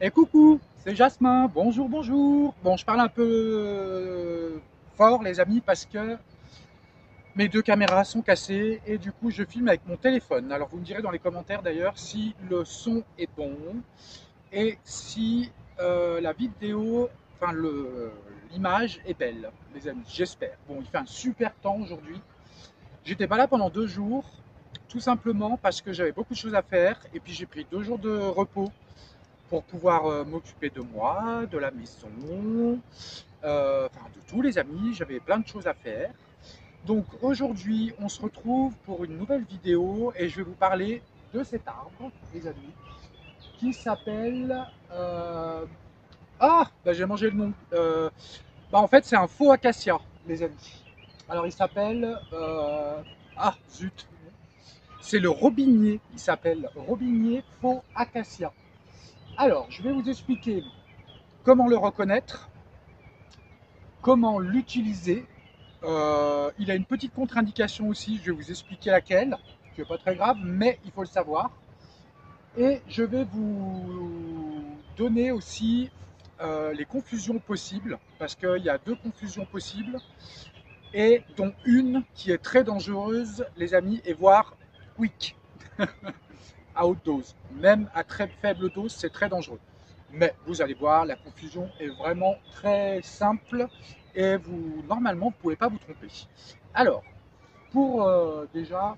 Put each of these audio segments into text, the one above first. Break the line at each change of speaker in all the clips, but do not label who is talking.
Et coucou, c'est Jasmin. Bonjour, bonjour. Bon, je parle un peu fort, les amis, parce que mes deux caméras sont cassées et du coup, je filme avec mon téléphone. Alors, vous me direz dans les commentaires d'ailleurs si le son est bon et si la vidéo, enfin l'image est belle, les amis. J'espère. Bon, il fait un super temps aujourd'hui. J'étais pas là pendant 2 jours, tout simplement parce que j'avais beaucoup de choses à faire et puis j'ai pris 2 jours de repos pour pouvoir m'occuper de moi, de la maison, enfin de tous les amis. J'avais plein de choses à faire. Donc aujourd'hui, on se retrouve pour une nouvelle vidéo et je vais vous parler de cet arbre, les amis, qui s'appelle... Ah, bah, j'ai mangé le nom. En fait, c'est un faux acacia, les amis. Alors il s'appelle... Ah, zut. C'est le robinier. Il s'appelle robinier faux acacia. Alors, je vais vous expliquer comment le reconnaître, comment l'utiliser. Il a une petite contre-indication aussi, je vais vous expliquer laquelle, qui n'est pas très grave, mais il faut le savoir. Et je vais vous donner aussi les confusions possibles, parce qu'il y a deux confusions possibles, et dont une qui est très dangereuse, les amis, et voire quick, à haute dose. Même à très faible dose, c'est très dangereux. Mais vous allez voir, la confusion est vraiment très simple et vous, normalement, vous ne pouvez pas vous tromper. Alors, pour déjà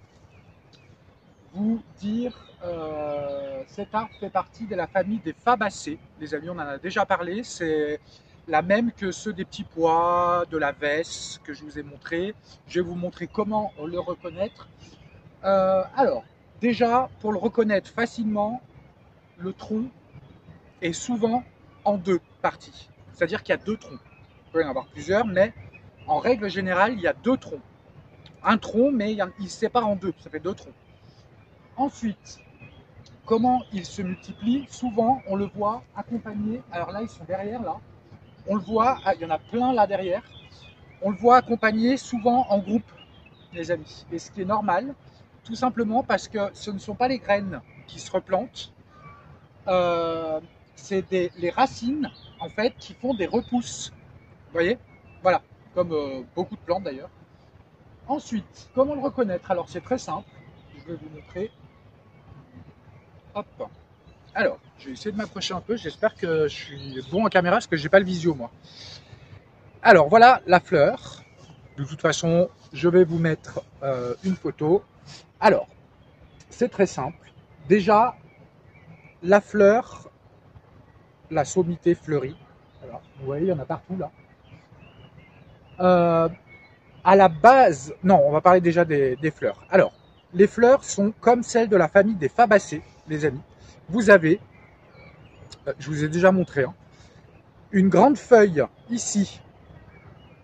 vous dire, cet arbre fait partie de la famille des fabacées. Les amis, on en a déjà parlé. C'est la même que ceux des petits pois, de la vesse que je vous ai montré. Je vais vous montrer comment le reconnaître. Alors, déjà, pour le reconnaître facilement, le tronc est souvent en deux parties. C'est-à-dire qu'il y a deux troncs. Il peut y en avoir plusieurs, mais en règle générale, il y a deux troncs. Un tronc, mais il se sépare en deux, ça fait deux troncs. Ensuite, comment il se multiplie? Souvent, on le voit accompagné. Alors là, ils sont derrière, là. On le voit, il y en a plein là derrière. On le voit accompagné souvent en groupe, les amis. Et ce qui est normal, tout simplement parce que ce ne sont pas les graines qui se replantent, c'est les racines en fait qui font des repousses. Vous voyez? Voilà, comme beaucoup de plantes d'ailleurs. Ensuite, comment le reconnaître? Alors c'est très simple, je vais vous montrer. Hop. Alors, je vais essayer de m'approcher un peu, j'espère que je suis bon en caméra parce que j'ai pas le visio moi. Alors voilà la fleur. De toute façon, je vais vous mettre une photo. Alors, c'est très simple. Déjà, la fleur, la sommité fleurie. Alors, vous voyez, il y en a partout là. Euh, à la base, non, on va parler déjà des fleurs. Alors, les fleurs sont comme celles de la famille des fabacées, les amis. Vous avez, je vous ai déjà montré, hein, une grande feuille ici,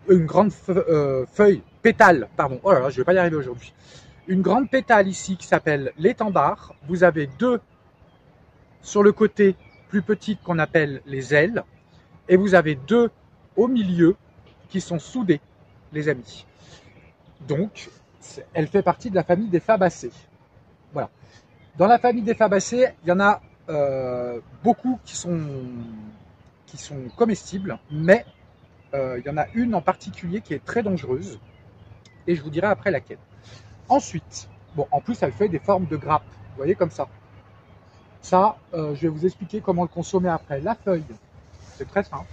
une grande feuille, pétale, pardon, oh là là, je ne vais pas y arriver aujourd'hui. Une grande pétale ici qui s'appelle l'étendard. Vous avez deux sur le côté plus petites qu'on appelle les ailes. Et vous avez deux au milieu qui sont soudées, les amis. Donc, elle fait partie de la famille des fabacées. Voilà. Dans la famille des fabacées, il y en a beaucoup qui sont comestibles, mais il y en a une en particulier qui est très dangereuse, et je vous dirai après laquelle. Ensuite, bon, en plus, elle fait des formes de grappes, vous voyez, comme ça. Ça, je vais vous expliquer comment le consommer après. La feuille, c'est très simple.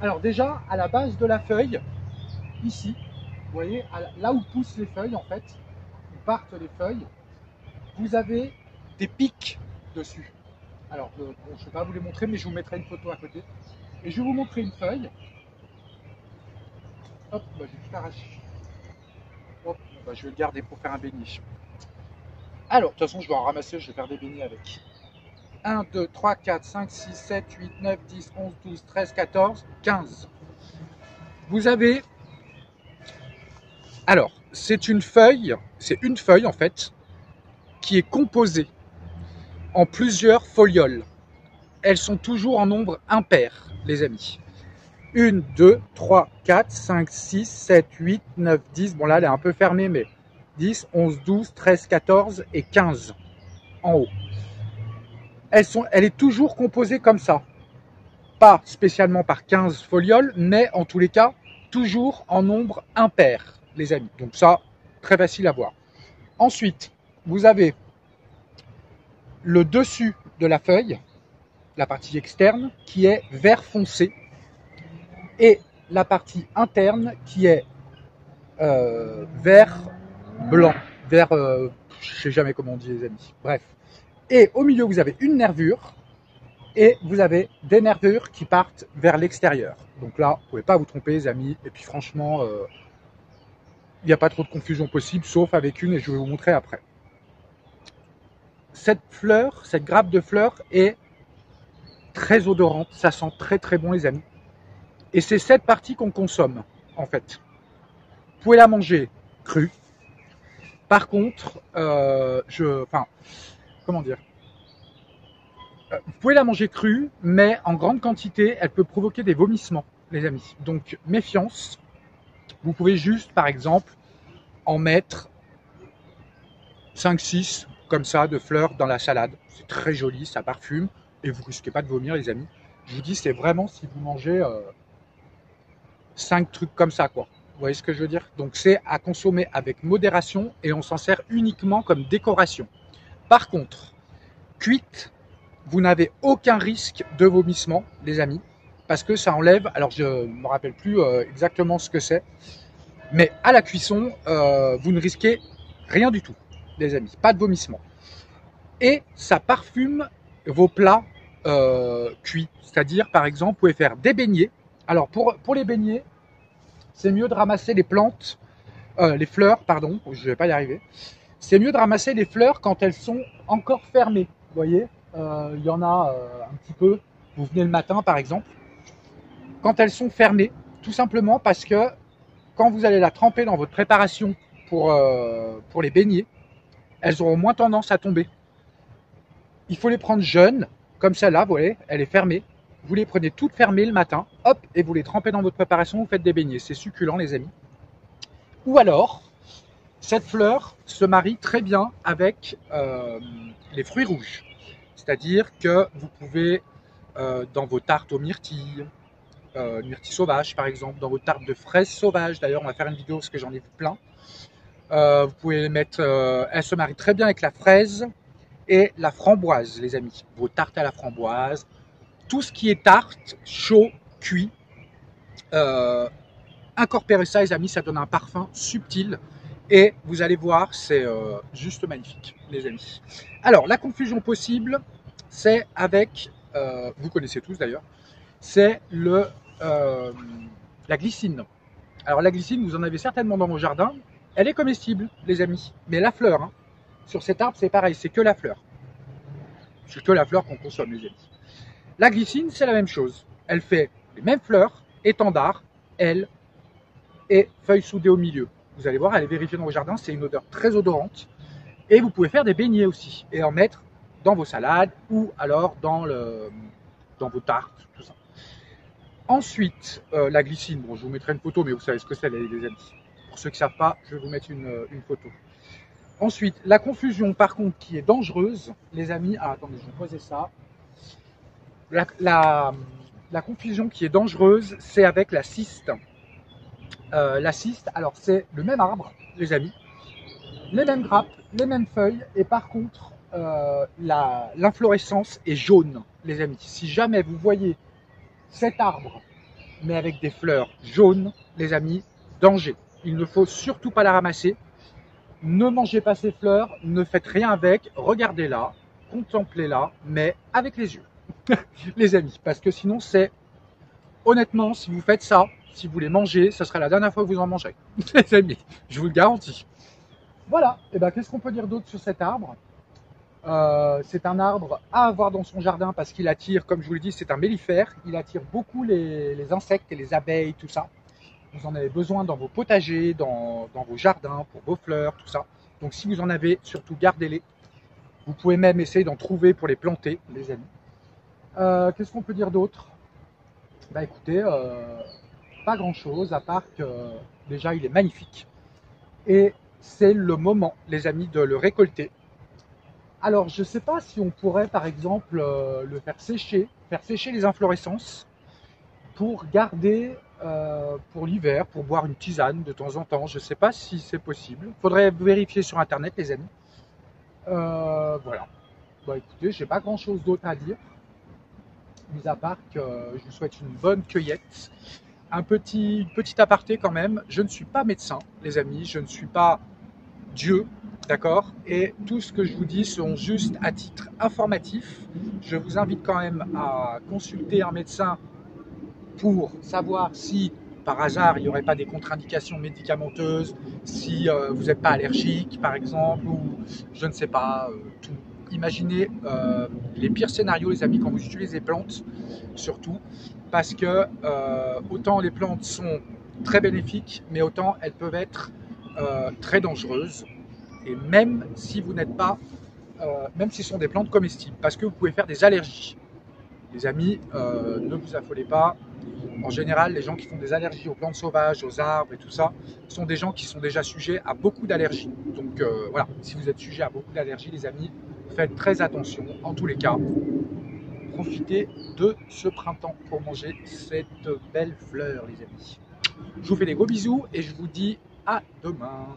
Alors déjà, à la base de la feuille, ici, vous voyez, là où poussent les feuilles, en fait, où partent les feuilles, vous avez des pics dessus. Alors, bon, je ne vais pas vous les montrer, mais je vous mettrai une photo à côté. Et je vais vous montrer une feuille. Hop, bah, j'ai tout arraché. Hop, bah, je vais le garder pour faire un béni. Alors, de toute façon, je vais en ramasser, je vais faire des beignets avec. 1, 2, 3, 4, 5, 6, 7, 8, 9, 10, 11, 12, 13, 14, 15. Vous avez... Alors, c'est une feuille en fait, qui est composée en plusieurs folioles. Elles sont toujours en nombre impair, les amis. 1, 2, 3, 4, 5, 6, 7, 8, 9, 10. Bon là, elle est un peu fermée, mais 10, 11, 12, 13, 14 et 15 en haut. elle est toujours composée comme ça. Pas spécialement par 15 folioles, mais en tous les cas, toujours en nombre impair, les amis. Donc ça, très facile à voir. Ensuite, vous avez le dessus de la feuille, la partie externe, qui est vert foncé, et la partie interne qui est vert blanc, vert, je sais jamais comment on dit les amis, bref. Et au milieu, vous avez une nervure, et vous avez des nervures qui partent vers l'extérieur. Donc là, vous ne pouvez pas vous tromper les amis, et puis franchement, il n'y a pas trop de confusion possible, sauf avec une, et je vais vous montrer après. Cette fleur, cette grappe de fleurs est très odorante, ça sent très très bon les amis. Et c'est cette partie qu'on consomme, en fait. Vous pouvez la manger crue. Par contre, comment dire, vous pouvez la manger crue, mais en grande quantité, elle peut provoquer des vomissements, les amis. Donc, méfiance. Vous pouvez juste, par exemple, en mettre 5-6, comme ça, de fleurs dans la salade. C'est très joli, ça parfume, et vous ne risquez pas de vomir, les amis. Je vous dis, c'est vraiment si vous mangez 5 trucs comme ça, quoi. Vous voyez ce que je veux dire? Donc, c'est à consommer avec modération, et on s'en sert uniquement comme décoration. Par contre, cuite, vous n'avez aucun risque de vomissement, les amis, parce que ça enlève, alors je ne me rappelle plus exactement ce que c'est, mais à la cuisson, vous ne risquez rien du tout, les amis, pas de vomissement. Et ça parfume vos plats cuits, c'est-à-dire, par exemple, vous pouvez faire des beignets. Alors, pour les beignets, c'est mieux de ramasser les plantes, les fleurs, pardon, je ne vais pas y arriver. C'est mieux de ramasser les fleurs quand elles sont encore fermées, vous voyez. Il y en a un petit peu, vous venez le matin par exemple, quand elles sont fermées, tout simplement parce que quand vous allez la tremper dans votre préparation pour les beignets, elles auront moins tendance à tomber. Il faut les prendre jeunes, comme celle-là, vous voyez, elle est fermée. Vous les prenez toutes fermées le matin, hop, et vous les trempez dans votre préparation, vous faites des beignets. C'est succulent les amis. Ou alors, cette fleur se marie très bien avec les fruits rouges. C'est-à-dire que vous pouvez, dans vos tartes aux myrtilles, myrtilles sauvages par exemple, dans vos tartes de fraises sauvages, d'ailleurs on va faire une vidéo parce que j'en ai vu plein, vous pouvez les mettre, elles se marient très bien avec la fraise et la framboise les amis, vos tartes à la framboise, tout ce qui est tarte, chaud, cuit, incorporez ça les amis, ça donne un parfum subtil. Et vous allez voir, c'est juste magnifique, les amis. Alors, la confusion possible, c'est avec, vous connaissez tous d'ailleurs, c'est la glycine. Alors, la glycine, vous en avez certainement dans vos jardins. Elle est comestible, les amis. Mais la fleur, hein, sur cet arbre, c'est pareil, c'est que la fleur. C'est que la fleur qu'on consomme, les amis. La glycine, c'est la même chose. Elle fait les mêmes fleurs, étendard, ailes et feuilles soudées au milieu. Vous allez voir, elle est vérifiée dans vos jardins, c'est une odeur très odorante. Et vous pouvez faire des beignets aussi et en mettre dans vos salades ou alors dans vos tartes, tout ça. Ensuite, la glycine, bon, je vous mettrai une photo, mais vous savez ce que c'est les amis. Pour ceux qui ne savent pas, je vais vous mettre une photo. Ensuite, la confusion par contre qui est dangereuse, les amis, attendez, je vais poser ça. La confusion qui est dangereuse, c'est avec la cyste. La cyste, alors c'est le même arbre, les amis, les mêmes grappes, les mêmes feuilles, et par contre, l'inflorescence est jaune, les amis. Si jamais vous voyez cet arbre, mais avec des fleurs jaunes, les amis, danger. Il ne faut surtout pas la ramasser. Ne mangez pas ces fleurs, ne faites rien avec, regardez-la, contemplez-la, mais avec les yeux, les amis, parce que sinon c'est, honnêtement, si vous faites ça, si vous les mangez, ce sera la dernière fois que vous en mangerez, les amis, je vous le garantis. Voilà, et ben qu'est-ce qu'on peut dire d'autre sur cet arbre? C'est un arbre à avoir dans son jardin parce qu'il attire, comme je vous l'ai dit, c'est un mellifère, il attire beaucoup les insectes et les abeilles, tout ça. Vous en avez besoin dans vos potagers, dans vos jardins, pour vos fleurs, tout ça. Donc si vous en avez, surtout gardez-les. Vous pouvez même essayer d'en trouver pour les planter, les amis. Qu'est-ce qu'on peut dire d'autre? Bah écoutez, pas grand-chose, à part que déjà il est magnifique. Et c'est le moment, les amis, de le récolter. Alors, je ne sais pas si on pourrait, par exemple, le faire sécher les inflorescences pour garder pour l'hiver, pour boire une tisane de temps en temps. Je ne sais pas si c'est possible. Faudrait vérifier sur Internet, les amis. Voilà. Bah écoutez, j'ai pas grand-chose d'autre à dire, mis à part que je vous souhaite une bonne cueillette. Petit aparté quand même, je ne suis pas médecin, les amis, je ne suis pas Dieu, d'accord? Et tout ce que je vous dis sont juste à titre informatif. Je vous invite quand même à consulter un médecin pour savoir si par hasard il n'y aurait pas des contre-indications médicamenteuses, si vous n'êtes pas allergique par exemple, ou je ne sais pas, tout. Imaginez les pires scénarios, les amis, quand vous utilisez les plantes, surtout, parce que autant les plantes sont très bénéfiques, mais autant elles peuvent être très dangereuses, et même si vous n'êtes pas, même si ce sont des plantes comestibles, parce que vous pouvez faire des allergies. Les amis, ne vous affolez pas. En général, les gens qui font des allergies aux plantes sauvages, aux arbres et tout ça, sont des gens qui sont déjà sujets à beaucoup d'allergies. Donc voilà, si vous êtes sujet à beaucoup d'allergies, les amis, faites très attention. En tous les cas, profitez de ce printemps pour manger cette belle fleur, les amis. Je vous fais des gros bisous et je vous dis à demain.